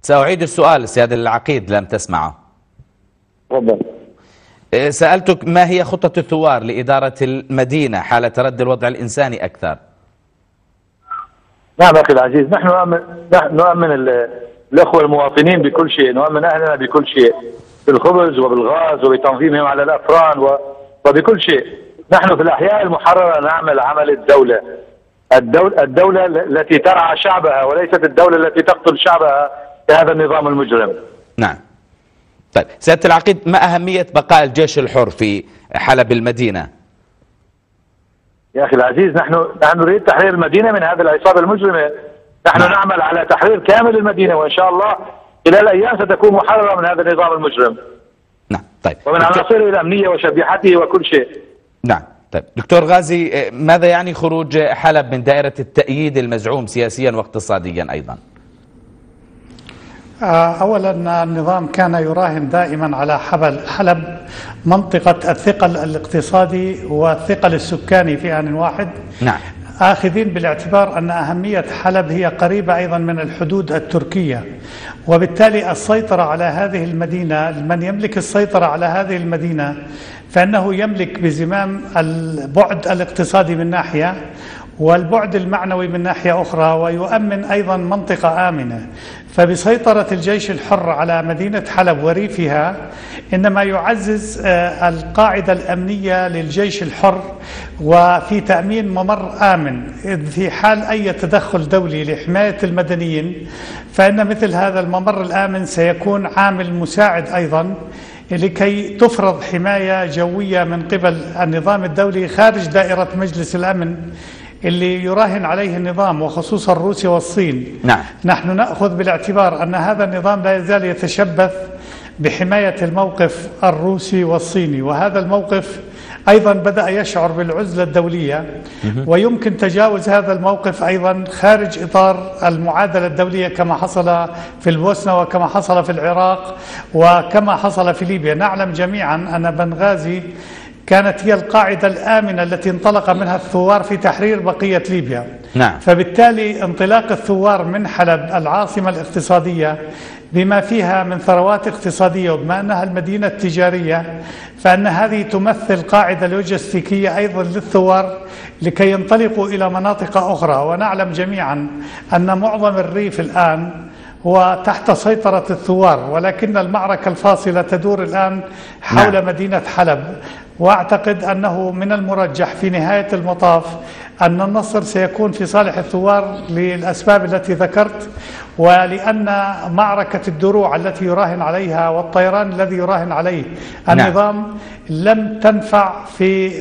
سأعيد السؤال سيادة العقيد، لم تسمعه. تفضل. سألتك ما هي خطة الثوار لإدارة المدينة حال تردي الوضع الإنساني أكثر؟ نعم أخي العزيز، نحن نؤمن الأخوة المواطنين بكل شيء، نؤمن أهلنا بكل شيء، بالخبز وبالغاز وبتنظيمهم على الأفران وبكل شيء. نحن في الأحياء المحررة نعمل عمل الدولة التي ترعى شعبها، وليست الدولة التي تقتل شعبها بهذا النظام المجرم. نعم. طيب سيادة العقيد، ما أهمية بقاء الجيش الحر في حلب المدينة؟ يا أخي العزيز، نحن نريد تحرير المدينة من هذه العصابة المجرمة. نحن نعمل على تحرير كامل المدينة، وإن شاء الله خلال أيام ستكون محررة من هذا النظام المجرم. نعم. طيب. ومن عناصره الأمنية وشبيحته وكل شيء. نعم. طيب دكتور غازي، ماذا يعني خروج حلب من دائرة التأييد المزعوم سياسيا واقتصاديا أيضا؟ أولا النظام كان يراهن دائما على حلب منطقة الثقل الاقتصادي والثقل السكاني في آن واحد. نعم. آخذين بالاعتبار أن أهمية حلب هي قريبة أيضا من الحدود التركية، وبالتالي السيطرة على هذه المدينة، من يملك السيطرة على هذه المدينة فإنه يملك بزمام البعد الاقتصادي من ناحية والبعد المعنوي من ناحية أخرى، ويؤمن أيضا منطقة آمنة. فبسيطرة الجيش الحر على مدينة حلب وريفها إنما يعزز القاعدة الأمنية للجيش الحر، وفي تأمين ممر آمن في حال أي تدخل دولي لحماية المدنيين، فإن مثل هذا الممر الآمن سيكون عامل مساعد أيضا لكي تفرض حماية جوية من قبل النظام الدولي خارج دائرة مجلس الأمن اللي يراهن عليه النظام، وخصوصا روسيا والصين. نعم. نحن نأخذ بالاعتبار أن هذا النظام لا يزال يتشبث بحماية الموقف الروسي والصيني، وهذا الموقف أيضا بدأ يشعر بالعزلة الدولية، ويمكن تجاوز هذا الموقف أيضا خارج إطار المعادلة الدولية كما حصل في البوسنة وكما حصل في العراق وكما حصل في ليبيا. نعلم جميعا أن بنغازي كانت هي القاعدة الآمنة التي انطلق منها الثوار في تحرير بقية ليبيا. نعم. فبالتالي انطلاق الثوار من حلب العاصمة الاقتصادية بما فيها من ثروات اقتصادية، وبما أنها المدينة التجارية، فإن هذه تمثل قاعدة لوجستيكية أيضا للثوار لكي ينطلقوا إلى مناطق أخرى. ونعلم جميعا أن معظم الريف الآن هو تحت سيطرة الثوار، ولكن المعركة الفاصلة تدور الآن حول مدينة حلب. وأعتقد أنه من المرجح في نهاية المطاف أن النصر سيكون في صالح الثوار للأسباب التي ذكرت، ولأن معركة الدروع التي يراهن عليها والطيران الذي يراهن عليه النظام لم تنفع في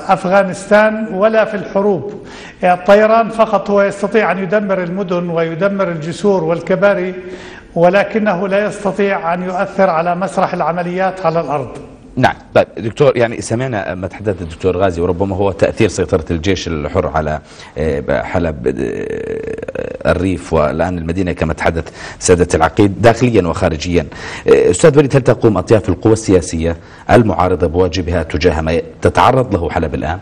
أفغانستان ولا في الحروب. الطيران فقط هو يستطيع أن يدمر المدن ويدمر الجسور والكباري، ولكنه لا يستطيع أن يؤثر على مسرح العمليات على الأرض. نعم. طيب دكتور، يعني سمعنا ما تحدث الدكتور غازي، وربما هو تأثير سيطرة الجيش الحر على حلب الريف والآن المدينة كما تحدث سادة العقيد داخليا وخارجيا. أستاذ وليد، هل تقوم أطياف القوى السياسية المعارضة بواجبها تجاه ما تتعرض له حلب الآن؟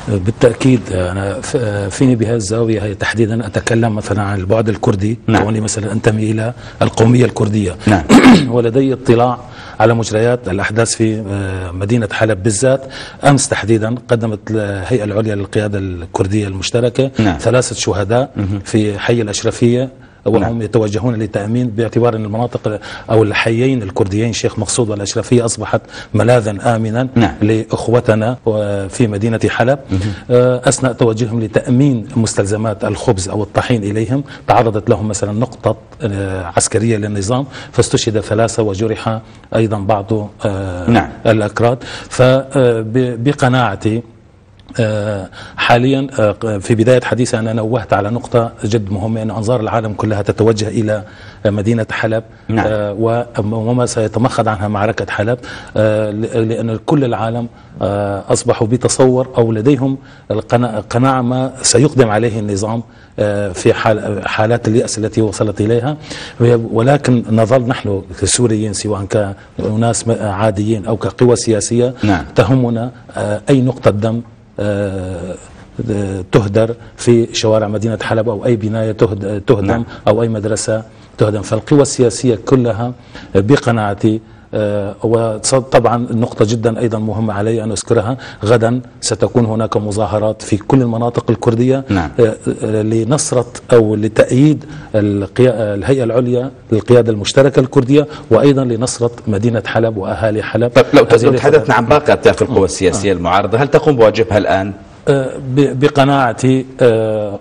بالتأكيد. أنا فيني بهذه الزاوية هي تحديدا أتكلم مثلا عن البعد الكردي. كوني مثلا أنتمي إلى القومية الكردية. نعم. ولدي اطلاع على مجريات الأحداث في مدينة حلب بالذات. أمس تحديدا قدمت الهيئة العليا للقيادة الكردية المشتركة 3 شهداء في حي الأشرفية، وهم يتوجهون لتأمين، باعتبار أن المناطق أو الحيين الكرديين شيخ مقصود والأشرفية أصبحت ملاذا آمنا لأخوتنا في مدينة حلب. أثناء توجههم لتأمين مستلزمات الخبز أو الطحين إليهم تعرضت لهم مثلا نقطة عسكرية للنظام فاستشهد 3 وجرح أيضا بعض الأكراد. فبقناعتي حاليا في بداية حديثي أنا نوهت على نقطة جد مهمة، أن أنظار العالم كلها تتوجه إلى مدينة حلب وما سيتمخض عنها معركة حلب، لأن كل العالم أصبحوا بتصور أو لديهم قناعة ما سيقدم عليه النظام في حالات اليأس التي وصلت إليها. ولكن نظل نحن كسوريين سواء كناس عاديين أو كقوى سياسية تهمنا أي نقطة دم تهدر في شوارع مدينة حلب، أو أي بناية تهدم أو أي مدرسة تهدم. فالقوى السياسية كلها بقناعتي، وطبعا النقطة جدا أيضا مهمة علي أن أذكرها، غدا ستكون هناك مظاهرات في كل المناطق الكردية نعم. لنصرة أو لتأييد الهيئة العليا للقيادة المشتركة الكردية، وأيضا لنصرة مدينة حلب وأهالي حلب. طيب لو تحدثنا عن باقي أطياف القوى السياسية المعارضة، هل تقوم بواجبها الآن؟ بقناعتي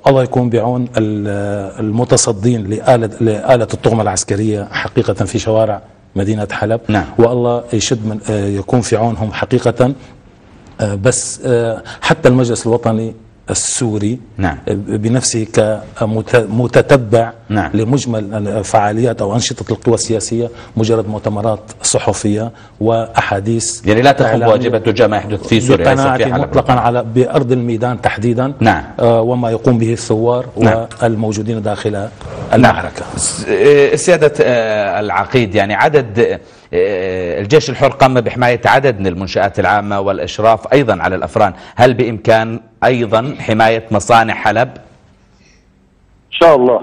الله يكون بعون المتصدين لآلة الطغمة العسكرية حقيقة في شوارع مدينة حلب. نعم. والله يشد من يكون في عونهم حقيقة. بس حتى المجلس الوطني السوري نعم. بنفسه كمتتبع نعم. لمجمل فعاليات أو أنشطة القوى السياسية مجرد مؤتمرات صحفية وأحاديث، يعني لا تقوم بواجبته ما يحدث في سوريا بقناعتي مطلقا على بأرض الميدان تحديدا. نعم. وما يقوم به الثوار نعم. والموجودين داخل المعركة. سيادة العقيد، يعني عدد الجيش الحر قام بحماية عدد من المنشآت العامة والإشراف أيضا على الأفران، هل بإمكان أيضا حماية مصانع حلب؟ إن شاء الله.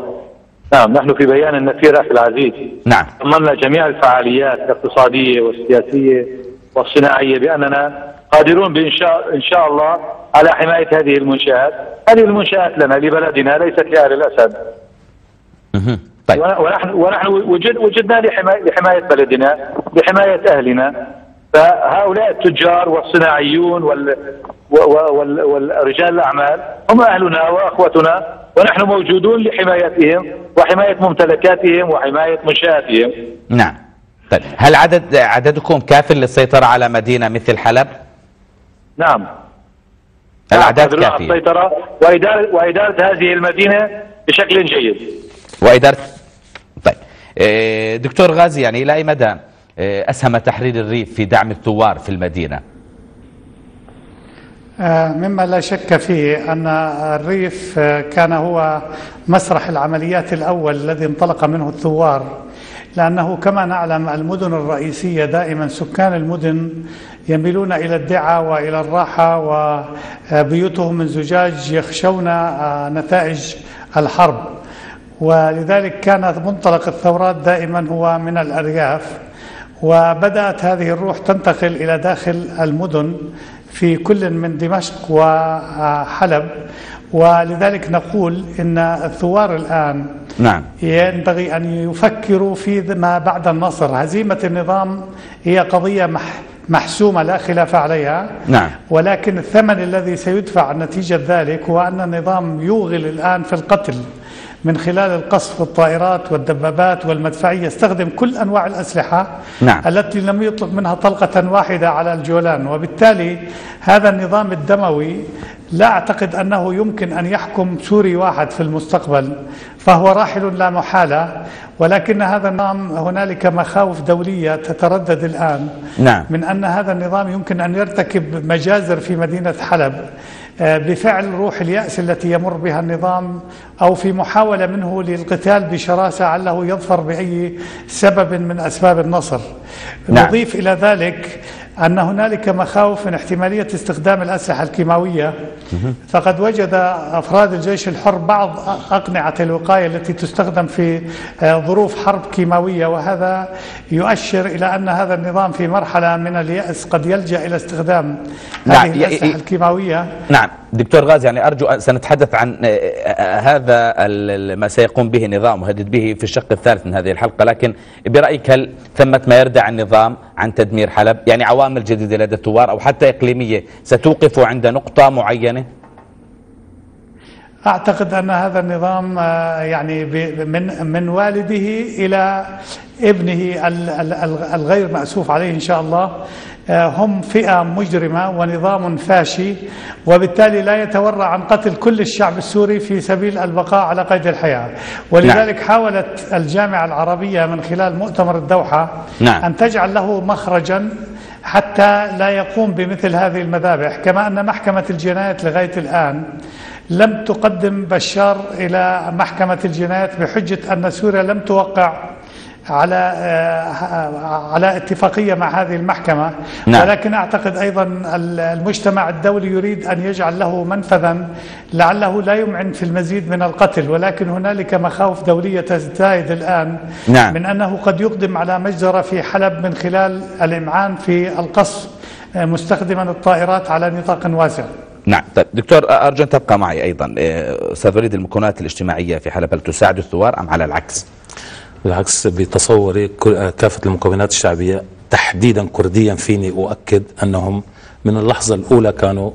نعم، نحن في بيان النفير أخي العزيز نعم ضمننا جميع الفعاليات الاقتصادية والسياسية والصناعية بأننا قادرون إن شاء الله على حماية هذه المنشآت. هذه المنشآت لنا لبلدنا ليست لأهل الأسد. طيب. ونحن وجدنا لحماية بلدنا، لحماية أهلنا. فهؤلاء التجار والصناعيون والرجال الأعمال هم أهلنا وأخوتنا، ونحن موجودون لحمايتهم وحماية ممتلكاتهم وحماية منشآتهم. نعم. طيب، هل عددكم كاف للسيطرة على مدينة مثل حلب؟ نعم، الأعداد كافية. السيطرة وإدارة هذه المدينة بشكل جيد. وإدارة. طيب دكتور غازي، يعني إلى أي مدى أسهم تحرير الريف في دعم الثوار في المدينة؟ مما لا شك فيه أن الريف كان هو مسرح العمليات الأول الذي انطلق منه الثوار، لأنه كما نعلم المدن الرئيسية دائما سكان المدن يميلون إلى الدعة وإلى الراحة، وبيوتهم من زجاج يخشون نتائج الحرب، ولذلك كانت منطلق الثورات دائما هو من الأرياف. وبدأت هذه الروح تنتقل إلى داخل المدن في كل من دمشق وحلب، ولذلك نقول إن الثوار الآن نعم ينبغي أن يفكروا في ما بعد النصر. هزيمة النظام هي قضية محسومة لا خلاف عليها. نعم. ولكن الثمن الذي سيدفع نتيجة ذلك هو أن النظام يوغل الآن في القتل من خلال القصف والطائرات والدبابات والمدفعية، يستخدم كل أنواع الأسلحة نعم. التي لم يطلق منها طلقة واحدة على الجولان. وبالتالي هذا النظام الدموي لا أعتقد أنه يمكن أن يحكم سوري واحد في المستقبل، فهو راحل لا محالة. ولكن هذا النظام هنالك مخاوف دولية تتردد الآن نعم. من أن هذا النظام يمكن أن يرتكب مجازر في مدينة حلب بفعل روح اليأس التي يمر بها النظام، أو في محاولة منه للقتال بشراسة عله يظفر بأي سبب من أسباب النصر. نعم. نضيف إلى ذلك أن هنالك مخاوف من احتمالية استخدام الأسلحة الكيماوية، فقد وجد أفراد الجيش الحر بعض أقنعة الوقاية التي تستخدم في ظروف حرب كيماوية، وهذا يؤشر إلى أن هذا النظام في مرحلة من اليأس قد يلجأ إلى استخدام هذه الأسلحة الكيماوية. نعم دكتور غازي، يعني أرجو سنتحدث عن هذا ما سيقوم به النظام وهدد به في الشق الثالث من هذه الحلقة، لكن برأيك هل ثمة ما يردع النظام عن تدمير حلب؟ يعني عوامل جديدة لدى الثوار أو حتى إقليمية ستوقف عند نقطة معينة؟ أعتقد أن هذا النظام يعني من والده إلى ابنه الغير مأسوف عليه إن شاء الله هم فئة مجرمة ونظام فاشي، وبالتالي لا يتورع عن قتل كل الشعب السوري في سبيل البقاء على قيد الحياة. ولذلك نعم. حاولت الجامعة العربية من خلال مؤتمر الدوحة نعم. أن تجعل له مخرجا حتى لا يقوم بمثل هذه المذابح، كما أن محكمة الجنايات لغاية الآن لم تقدم بشار إلى محكمة الجنايات بحجة أن سوريا لم توقع على اتفاقية مع هذه المحكمة. نعم. ولكن أعتقد أيضا المجتمع الدولي يريد أن يجعل له منفذا لعله لا يمعن في المزيد من القتل، ولكن هنالك مخاوف دولية تزداد الآن. نعم. من أنه قد يقدم على مجزرة في حلب من خلال الإمعان في القصف مستخدما الطائرات على نطاق واسع. نعم. طيب دكتور أرجو أن تبقى معي أيضا. أستاذ وليد، المكونات الاجتماعية في حلب هل تساعد الثوار أم على العكس؟ بالعكس، بتصوري كافة المكونات الشعبية تحديدا كرديا فيني أؤكد أنهم من اللحظة الأولى كانوا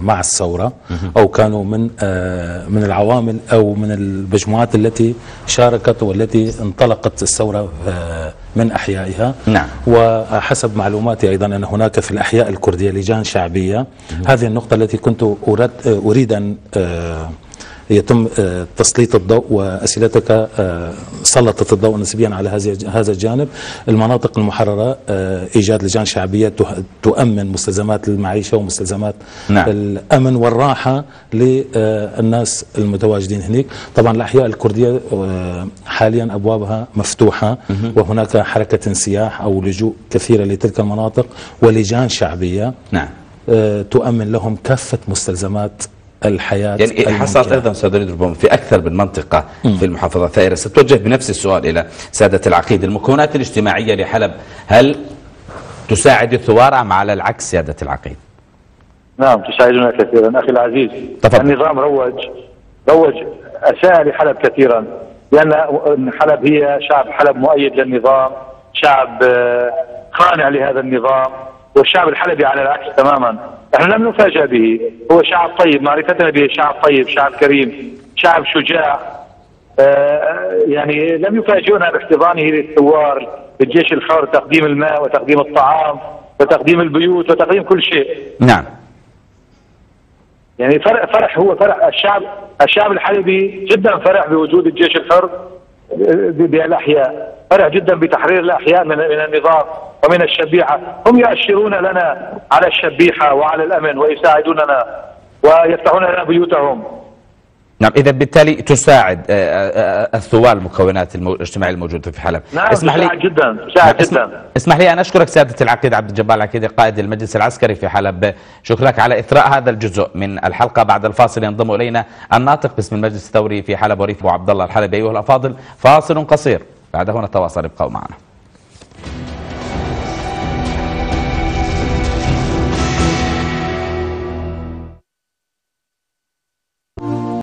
مع الثورة، أو كانوا من العوامل أو من المجموعات التي شاركت والتي انطلقت الثورة من أحيائها. نعم. وحسب معلوماتي أيضا أن هناك في الأحياء الكردية لجان شعبية. هذه النقطة التي كنت أريد أن يتم تسليط الضوء، وأسئلتك سلطت الضوء نسبيا على هذا الجانب. المناطق المحررة إيجاد لجان شعبية تؤمن مستلزمات المعيشة ومستلزمات نعم. الأمن والراحة للناس المتواجدين هناك. طبعا الأحياء الكردية حاليا أبوابها مفتوحة، وهناك حركة انسياح أو لجوء كثيرة لتلك المناطق، ولجان شعبية نعم. تؤمن لهم كافة مستلزمات الحياة. يعني حصلت أيضا أستاذ وليد ربما في أكثر من منطقة في المحافظة الثائرة. ستوجه بنفس السؤال إلى سادة العقيد. المكونات الاجتماعية لحلب هل تساعد الثوار أم على العكس سادة العقيد؟ نعم تساعدنا كثيرا أخي العزيز. تفضل. النظام روج أساء لحلب كثيرا، لأن حلب هي شعب حلب مؤيد للنظام، شعب خانع لهذا النظام، والشعب الحلبي على العكس تماما. نحن لم نفاجأ به، هو شعب طيب، معرفتنا به شعب طيب، شعب كريم، شعب شجاع. يعني لم يفاجئنا باحتضانه للثوار، للجيش الحر، تقديم الماء وتقديم الطعام وتقديم البيوت وتقديم كل شيء. نعم. يعني فرح الشعب الحلبي جدا فرح بوجود الجيش الحر بالأحياء، فرح جدا بتحرير الأحياء من النظام ومن الشبيحة. هم يؤشرون لنا على الشبيحة وعلى الأمن ويساعدوننا ويفتحون لنا بيوتهم. نعم. إذا بالتالي تساعد الثوار المكونات الاجتماعية الموجودة في حلب. نعم تساعد جدا. اسمح لي أن أشكرك سيادة العقيد عبد الجبار العكيدي قائد المجلس العسكري في حلب. شكرك على إثراء هذا الجزء من الحلقة. بعد الفاصل ينضم إلينا الناطق باسم المجلس الثوري في حلب وريف أبو عبد الله الحلبي. أيها الأفاضل، فاصل قصير بعده نتواصل، ابقوا معنا.